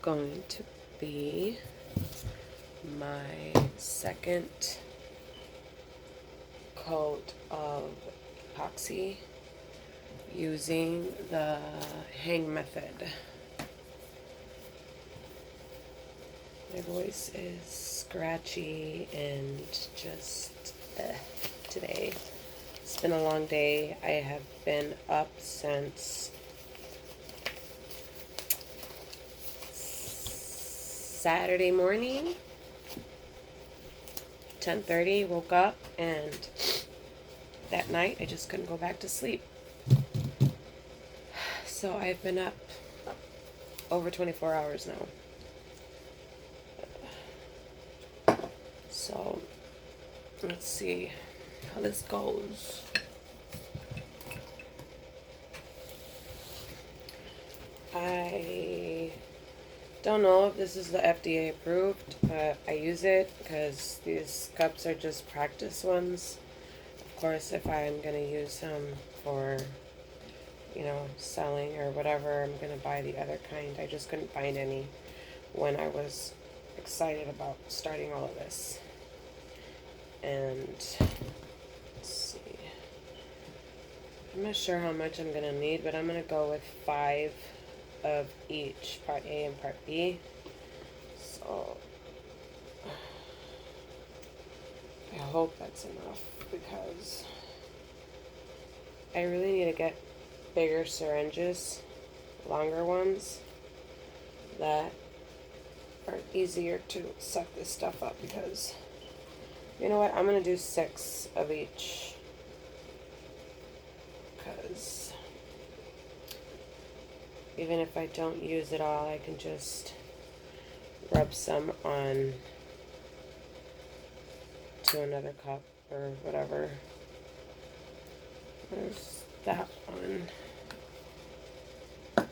going to be my second coat of epoxy using the hang method. My voice is scratchy and just today. It's been a long day. I have been up since Saturday morning, 10:30, woke up, and that night I just couldn't go back to sleep. So I've been up over 24 hours now. So let's see how this goes. I don't know if this is the FDA approved, but I use it because these cups are just practice ones. Of course, if I'm going to use them for, selling or whatever, I'm going to buy the other kind. I just couldn't find any when I was excited about starting all of this. And let's see. I'm not sure how much I'm going to need, but I'm going to go with 5 of each, part A and part B. So I hope that's enough because I really need to get bigger syringes, longer ones that are easier to suck this stuff up, because you know what, I'm going to do 6 of each because even if I don't use it all, I can just rub some on to another cup or whatever. There's that one. And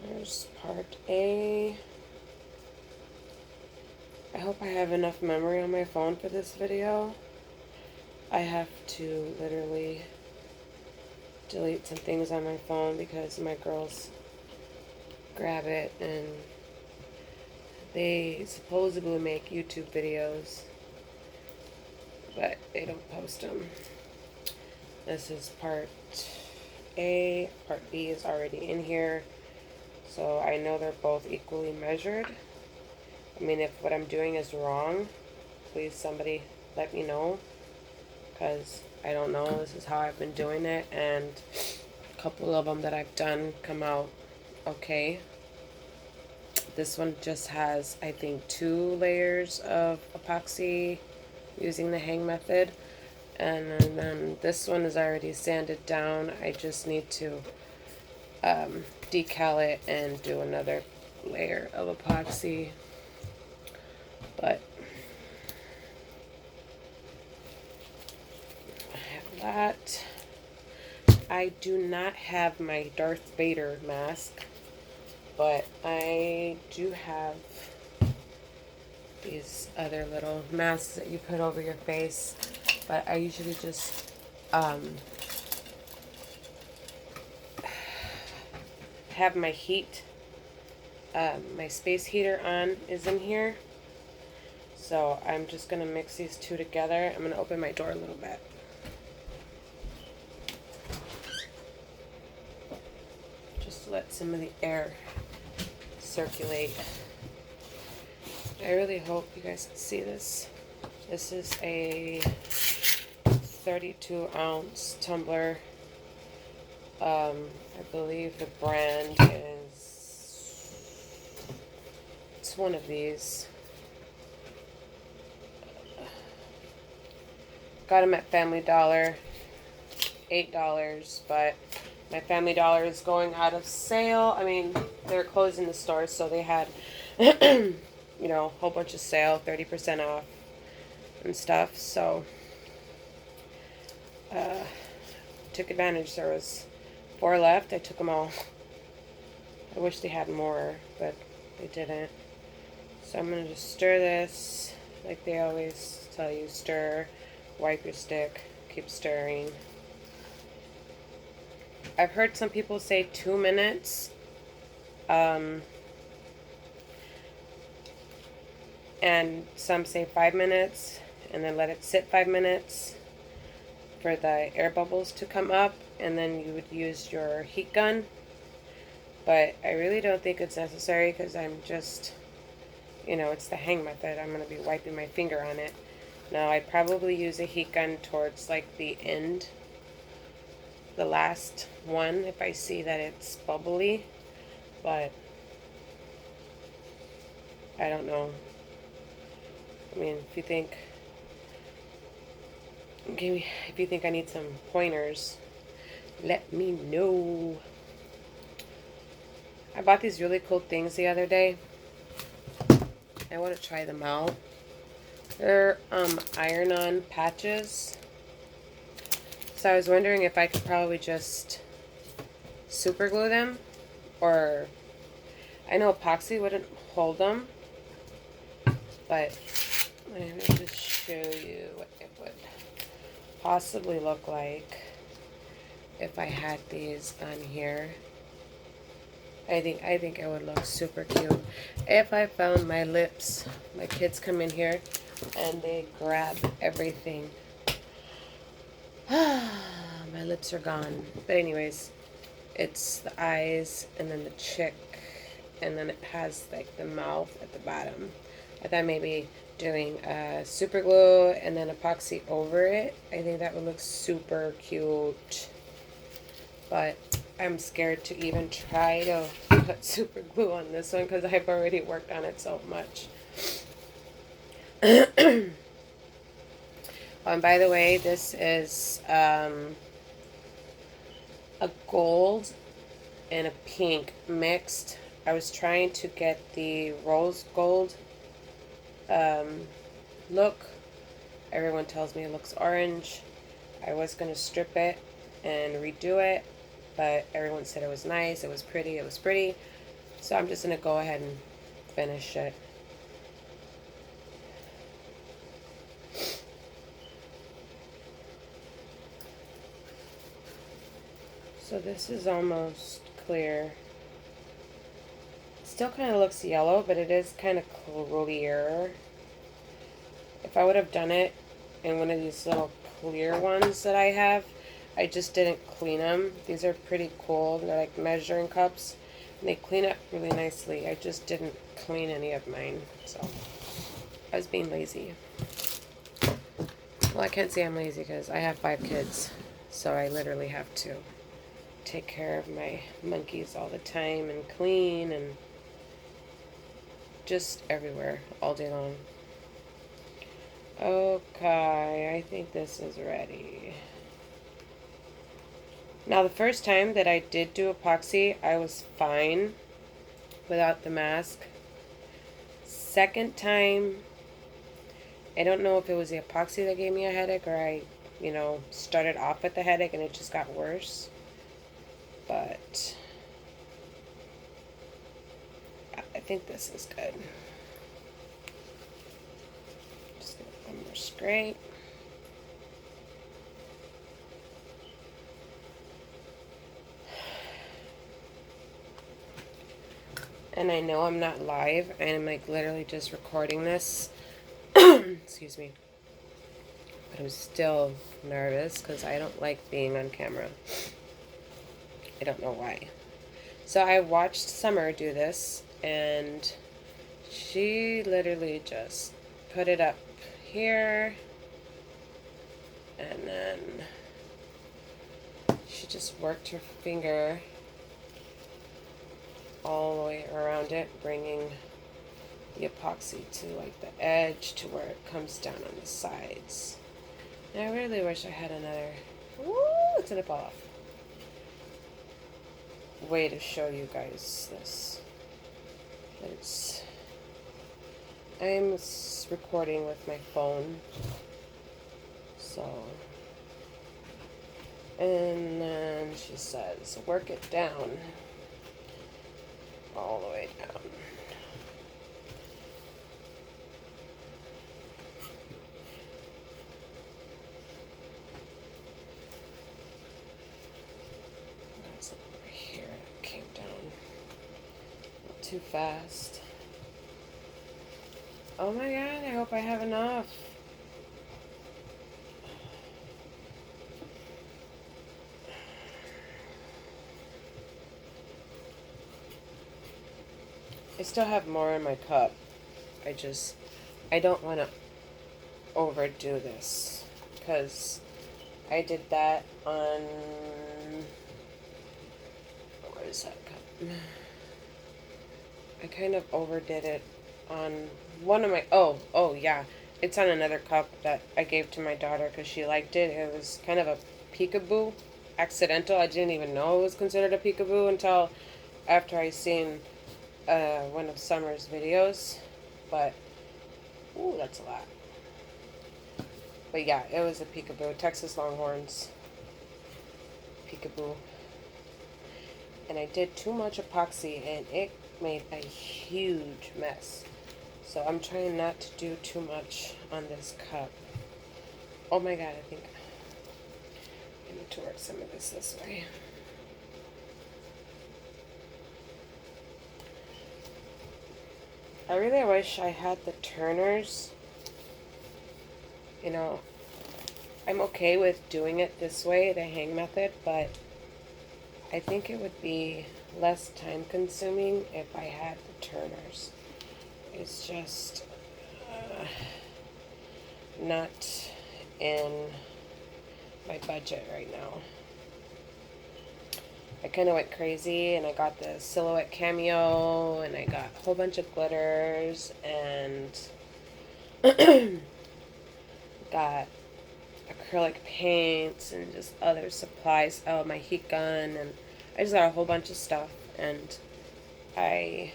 there's part A. I hope I have enough memory on my phone for this video. I have to literally delete some things on my phone because my girls grab it and they supposedly make YouTube videos, but they don't post them. This is part A. Part B is already in here, so I know they're both equally measured. I mean, if what I'm doing is wrong, please somebody let me know, because I don't know. This is how I've been doing it, and a couple of them that I've done come out okay. This one just has, I think, 2 layers of epoxy using the hang method, and then this one is already sanded down. I just need to decal it and do another layer of epoxy. But that. I do not have my Darth Vader mask, but I do have these other little masks that you put over your face. But I usually just have my heat, my space heater on is in here. So I'm just going to mix these two together. I'm going to open my door a little bit. Let some of the air circulate. I really hope you guys can see this. This is a 32-ounce tumbler. I believe the brand is, it's one of these. Got them at Family Dollar, $8, but my Family Dollar is going out of sale. I mean, they're closing the store, so they had, a whole bunch of sale, 30% off and stuff. So, took advantage. There was 4 left. I took them all. I wish they had more, but they didn't. So I'm going to just stir this like they always tell you. Stir, wipe your stick, keep stirring. I've heard some people say 2 minutes. Um, and some say 5 minutes, and then let it sit 5 minutes for the air bubbles to come up, and then you would use your heat gun. But I really don't think it's necessary because I'm just, it's the hang method. I'm going to be wiping my finger on it. Now, I'd probably use a heat gun towards like the end, the last one, if I see that it's bubbly, but I don't know. I mean, if you think I need some pointers, let me know. I bought these really cool things the other day. I want to try them out. They're iron-on patches. So I was wondering if I could probably just super glue them, or I know epoxy wouldn't hold them, but I'm going to just show you what it would possibly look like if I had these on here. I think it would look super cute. If I found my lips, my kids come in here and they grab everything. My lips are gone. But anyways, it's the eyes and then the chick, and then it has like the mouth at the bottom. I thought maybe doing super glue and then epoxy over it. I think that would look super cute. But I'm scared to even try to put super glue on this one because I've already worked on it so much. And by the way, this is a gold and a pink mixed. I was trying to get the rose gold look. Everyone tells me it looks orange. I was going to strip it and redo it, but everyone said it was nice, it was pretty, So I'm just going to go ahead and finish it. So this is almost clear. It still kind of looks yellow, but it is kind of clear. If I would have done it in one of these little clear ones that I have, I just didn't clean them. These are pretty cool. They're like measuring cups, and they clean up really nicely. I just didn't clean any of mine, so I was being lazy. Well, I can't say I'm lazy because I have 5 kids, so I literally have to take care of my monkeys all the time and clean and just everywhere all day long. Okay, I think this is ready. Now, the first time that I did do epoxy, I was fine without the mask. Second time, I don't know if it was the epoxy that gave me a headache or I, started off with the headache and it just got worse. But I think this is good. Just get one more scrape. And I know I'm not live, and I'm like literally just recording this. Excuse me. But I'm still nervous because I don't like being on camera. I don't know why. So I watched Summer do this, and she literally just put it up here, and then she just worked her finger all the way around it, bringing the epoxy to like the edge to where it comes down on the sides. And I really wish I had another, it's gonna fall off, way to show you guys this. But I'm recording with my phone, so, and then she says, work it down, all the way down. too fast. Oh my god, I hope I have enough. I still have more in my cup. I don't want to overdo this because I did that on, where is that cup? I kind of overdid it on one of my, oh yeah, it's on another cup that I gave to my daughter because she liked it. It was kind of a peekaboo, accidental. I didn't even know it was considered a peekaboo until after I seen one of Summer's videos, but ooh, that's a lot. But yeah, it was a peekaboo, Texas Longhorns peekaboo, and I did too much epoxy, and it made a huge mess. So I'm trying not to do too much on this cup. Oh my god, I think I need to work some of this way. I really wish I had the turners. You know, I'm okay with doing it this way, the hang method, but I think it would be less time consuming if I had the turners. It's just not in my budget right now. I kind of went crazy and I got the silhouette cameo and I got a whole bunch of glitters and got acrylic paints and just other supplies. Oh, my heat gun, and I just got a whole bunch of stuff, and I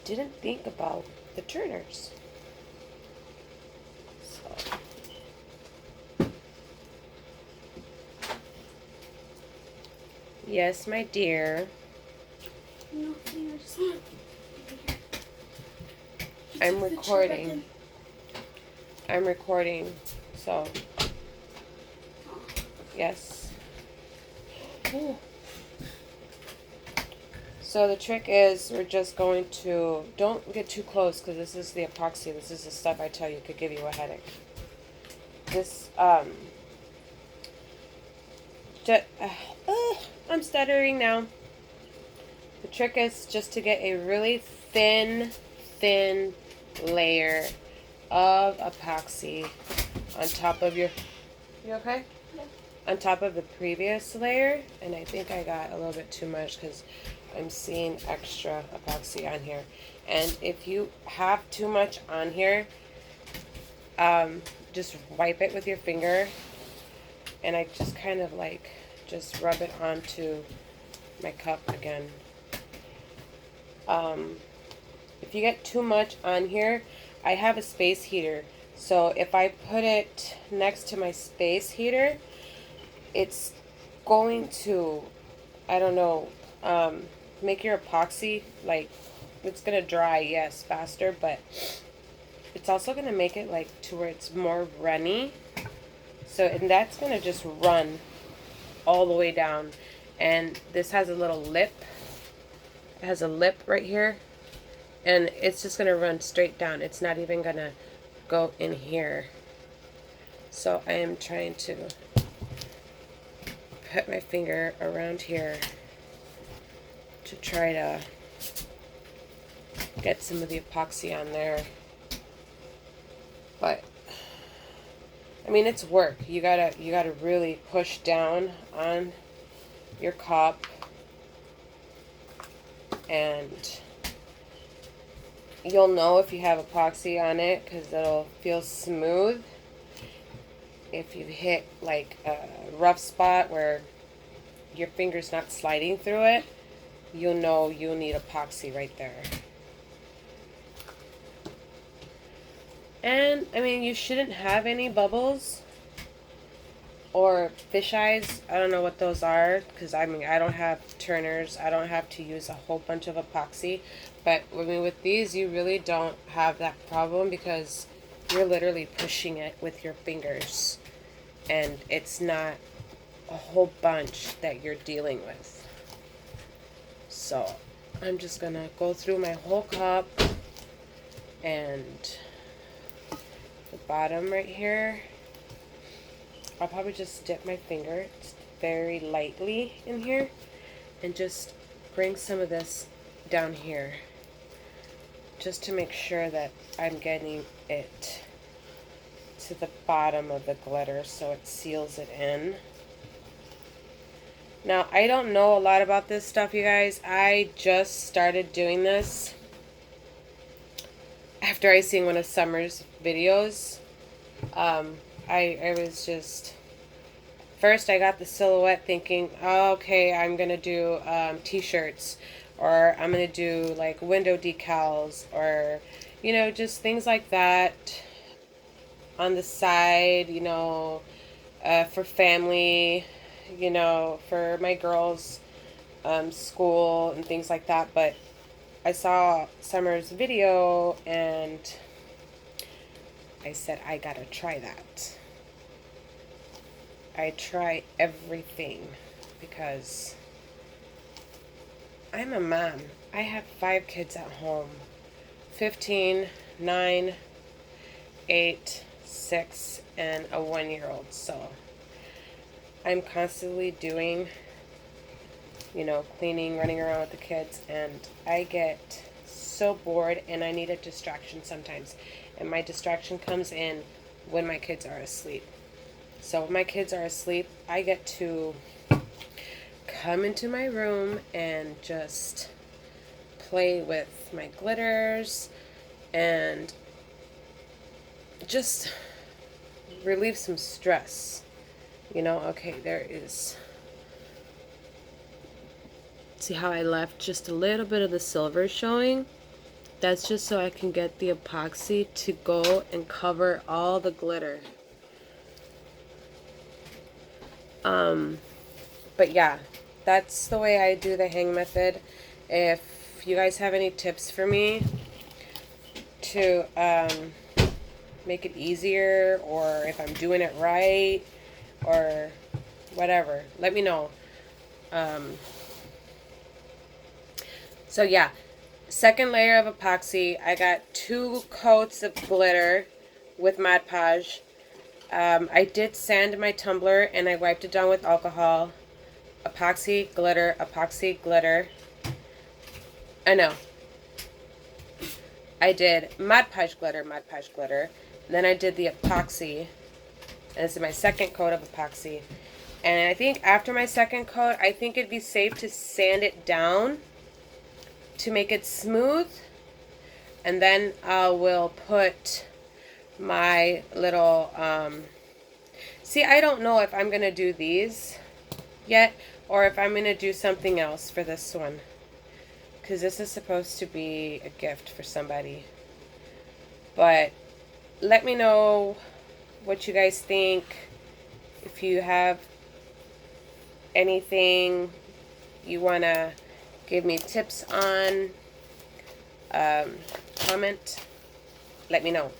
didn't think about the turners. So, yes, my dear. No, I'm recording. I'm recording, so yes. Ooh. So the trick is we're just going to, don't get too close because this is the epoxy. This is the stuff I tell you could give you a headache. This, I'm stuttering now. The trick is just to get a really thin layer of epoxy on top of your, you okay? Yeah. On top of the previous layer, and I think I got a little bit too much because I'm seeing extra epoxy on here. And if you have too much on here, just wipe it with your finger, and I just kind of like just rub it onto my cup again. If you get too much on here, I have a space heater, so if I put it next to my space heater, it's going to, I don't know, make your epoxy, like, it's going to dry, yes, faster, but it's also going to make it, like, to where it's more runny. So, and that's going to just run all the way down. And this has a little lip. It has a lip right here. And it's just going to run straight down. It's not even going to go in here. So I am trying to put my finger around here to try to get some of the epoxy on there. But I mean, it's work. You gotta really push down on your cup, and you'll know if you have epoxy on it because it'll feel smooth. If you hit like a rough spot where your finger's not sliding through it, you'll know you'll need epoxy right there. And I mean, you shouldn't have any bubbles or fish eyes. I don't know what those are because I mean, I don't have turners. I don't have to use a whole bunch of epoxy. But I mean, with these, you really don't have that problem because you're literally pushing it with your fingers, and it's not a whole bunch that you're dealing with. So I'm just gonna go through my whole cup and the bottom right here. I'll probably just dip my finger very lightly in here and just bring some of this down here just to make sure that I'm getting it to the bottom of the glitter so it seals it in. Now, I don't know a lot about this stuff, you guys. I just started doing this after I seen one of Summer's videos. I was just, first I got the silhouette thinking, oh, okay, I'm going to do t-shirts, or I'm going to do like window decals, or, you know, just things like that on the side, you know, for family, you know, for my girls' school and things like that. But I saw Summer's video and I said, I gotta try that. I try everything because I'm a mom. I have 5 kids at home. 15, 9, 8, 6, and a 1-year-old. So I'm constantly doing, you know, cleaning, running around with the kids, and I get so bored and I need a distraction sometimes. And my distraction comes in when my kids are asleep. So when my kids are asleep, I get to come into my room and just play with my glitters and just relieve some stress. You know, okay, there is, see how I left just a little bit of the silver showing? That's just so I can get the epoxy to go and cover all the glitter. But yeah, that's the way I do the hang method. If you guys have any tips for me to make it easier, or if I'm doing it right, or whatever, let me know. So yeah, second layer of epoxy. I got 2 coats of glitter with Mod Podge. I did sand my tumbler and I wiped it down with alcohol. Epoxy, glitter, epoxy, glitter. I know. I did Mod Podge glitter, Mod Podge glitter. And then I did the epoxy. And this is my second coat of epoxy. And I think after my second coat, I think it'd be safe to sand it down to make it smooth. And then I will put my little, see, I don't know if I'm going to do these yet, or if I'm going to do something else for this one, because this is supposed to be a gift for somebody. But let me know what you guys think. If you have anything you want to give me tips on, comment, let me know.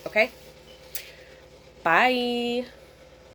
Okay? Bye.